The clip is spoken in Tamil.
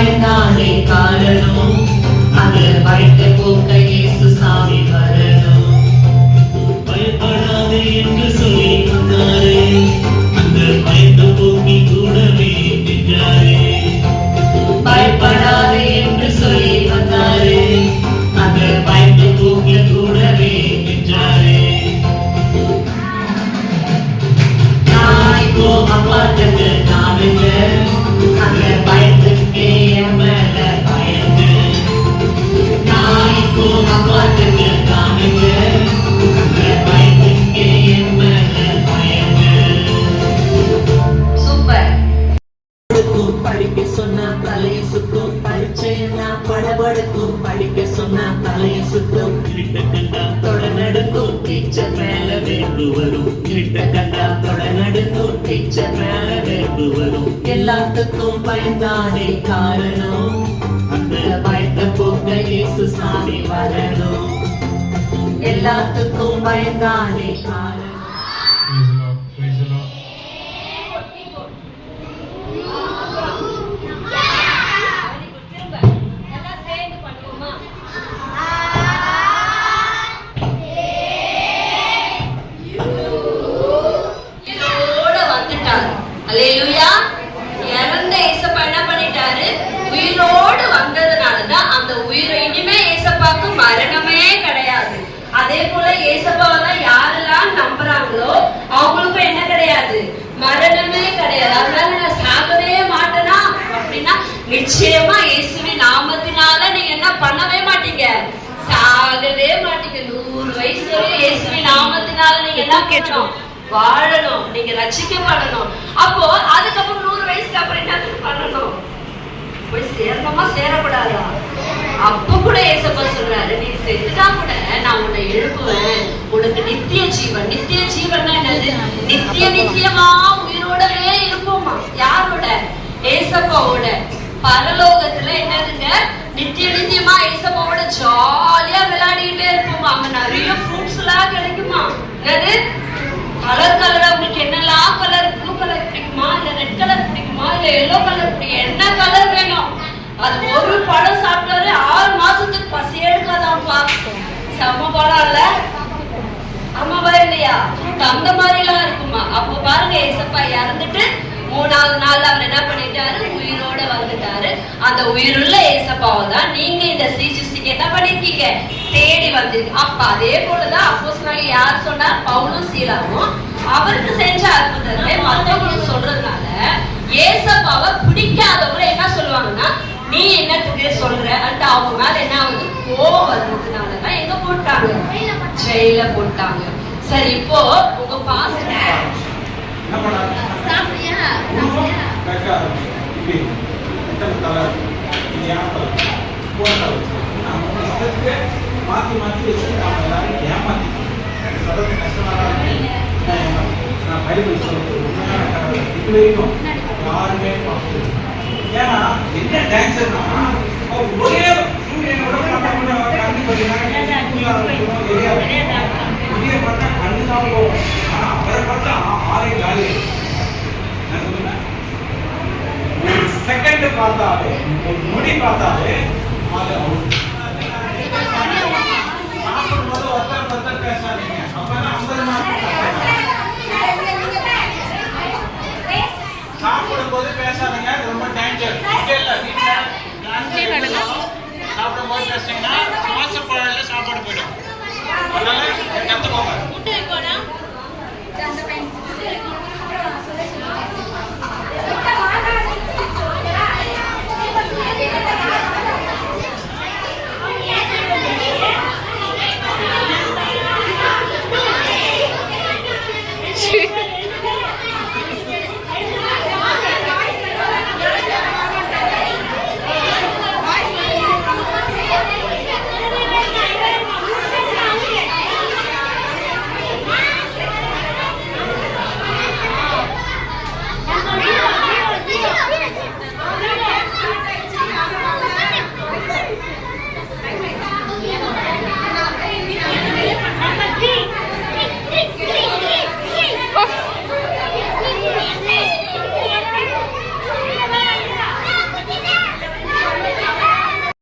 பயந்தானே காரணம் அது வைத்த போக்க இயேசு சாமி வரணும். பயப்படாதே என்று சொல்லி வந்தாரே அந்த பயந்த போக்கி கூடவே நின்றாரே. பயப்படாதே என்று சொல்லி வந்தாரே அந்த பயந்த போக்கி கூடவே நின்றாரே. நான் இப்போ அப்பாட்டுக்கு நானுங்க அந்த பயத்துக்கே மேல பயந்து. நான் இப்போ அப்பாட்டுக்கு நானுங்க அந்த பயத்துக்கே மேல பயந்து. சூப்பர். படிக்க சொன்னா தலையை சுத்தும், பரீட்சைன்னா படபடுக்கும். படிக்க சொன்னா தலையை சுத்தும், கிட்ட கண்டா தொட நடுங்கும். டீச்சர் மேல வேண்டு வரும், கிட்ட கண்டா தொட நடுங்கும். டீச்சர் மேல வேண்டு வரும். எல்லாத்துக்கும் பயந்தானே காரணம் அந்த பயத்த போக்க இயேசு சாமி வரணும். எல்லாத்துக்கும் பயந்தானே காரணம். அல்லேலூயா. இறந்த ஏசப்பா என்ன பண்ணிட்டாரு? உயிரோடு வந்ததுனாலதான் அந்த உயிரை இனிமே ஏசப்பாக்கு மரணமே கிடையாது. அதே போல ஏசப்பாவை தான் யாரெல்லாம் நம்புறாங்களோ அவங்களுக்கும் என்ன கிடையாது? மரணமே கிடையாது. அதனால நான் சாகவே மாட்டேனா அப்படின்னா நிச்சயமா இயேசுவின் நாமத்தினால நீங்க என்ன பண்ணவே மாட்டீங்க, சாகவே மாட்டீங்க. 100 வயசு வரையும் இயேசுவின் நாமத்தினால நீங்க என்ன கேட்கணும்? வாழணும். நீங்க ரட்சிக்கப்படணும். அப்போ அதுக்கப்புறம் 100 வயசுக்கு அப்புறம் என்ன பண்ணணும்? போய் சேரணுமா சேரக்கூடாதா? அப்ப கூட ஏசப்பா சொல்றாரு, நீ செத்துட்டா கூட நான் உன்னை எழுப்புவேன், உனக்கு நித்திய ஜீவன். நித்திய ஜீவன் என்னது? நித்திய நித்தியமா உயிரோடவே இருப்போமா. யாரோட? ஏசப்பாவோட. பரலோகத்துல என்னதுங்க? நித்திய நித்தியமா ஏசப்பாவோட ஜாலியா விளையாடிக்கிட்டே இருப்போமா. அங்க நிறைய ஃப்ரூட்ஸ் எல்லாம் கிடைக்குமா. என்னது? கலர் கலரா உங்களுக்கு என்னெல்லாம் கலர்? ப்ளூ கலர் பிடிக்குமா, இல்ல ரெட் கலர் பிடிக்குமா, இல்ல எல்லோ கலர் பிடிக்கும்? என்ன கலர் வேணும்? அது ஒரு பழம் சாப்பிட்டாலே 6 மாசத்துக்கு பசியே எடுக்காதான்ப்பா. செம்ம பழம் இல்ல? ஆமாவா இல்லையா? அந்த மாதிரி எல்லாம் இருக்குமா. அப்போ பாருங்க, ஏசப்பா இறந்துட்டு 3ஆவது நாள் அவர் என்ன பண்ணிட்டாரு? உயிரோட வந்துட்டாரு. அந்த உயிருள்ள ஏசப்பாவை தான் நீங்க இந்த சிசிக்கு என்ன பண்ணிருக்கீங்க? தேடி வந்திருக்கு. அப்ப அதே போலதான் அப்போஸ்தலனாகிய யார் சொன்னார்? பவுலும் சீலாவும் அவருக்கு செஞ்ச அற்புதத்தை மற்றவங்களுக்கு சொல்றதுனால ஏசப்பாவை பிடிக்காதவங்க என்ன சொல்லுவாங்கன்னா, நீ என்னத்துக்கு சொல்ற அந்த அவங்க மேல என்ன ஆகுது? கோவம் வந்ததுனாலதான் எங்க போட்டாங்க? ஜெயில போட்டாங்க. சரி, இப்போ உங்க பாஸ்டர் மாற்றி மாற்றி வச்சு நாம் எல்லாரும் ஏமாற்றி சொல்றது கஷ்டமாக நான் பைபிள் சொல்றது உண்மையான கடவுளை இது வரைக்கும் யாருமே பார்த்து. ஏன்னா என்ன டான்ஸர்னா ஒரே சூரியனோட கண்ணு பார்த்தா கண்ணு தான் போகும். ஆனால் அவரை பார்த்தா ஆளே காலி. நான் சொல்லுவேன், ஒரு செகண்ட் பார்த்தாலே, ஒரு நொடி பார்த்தாலே அது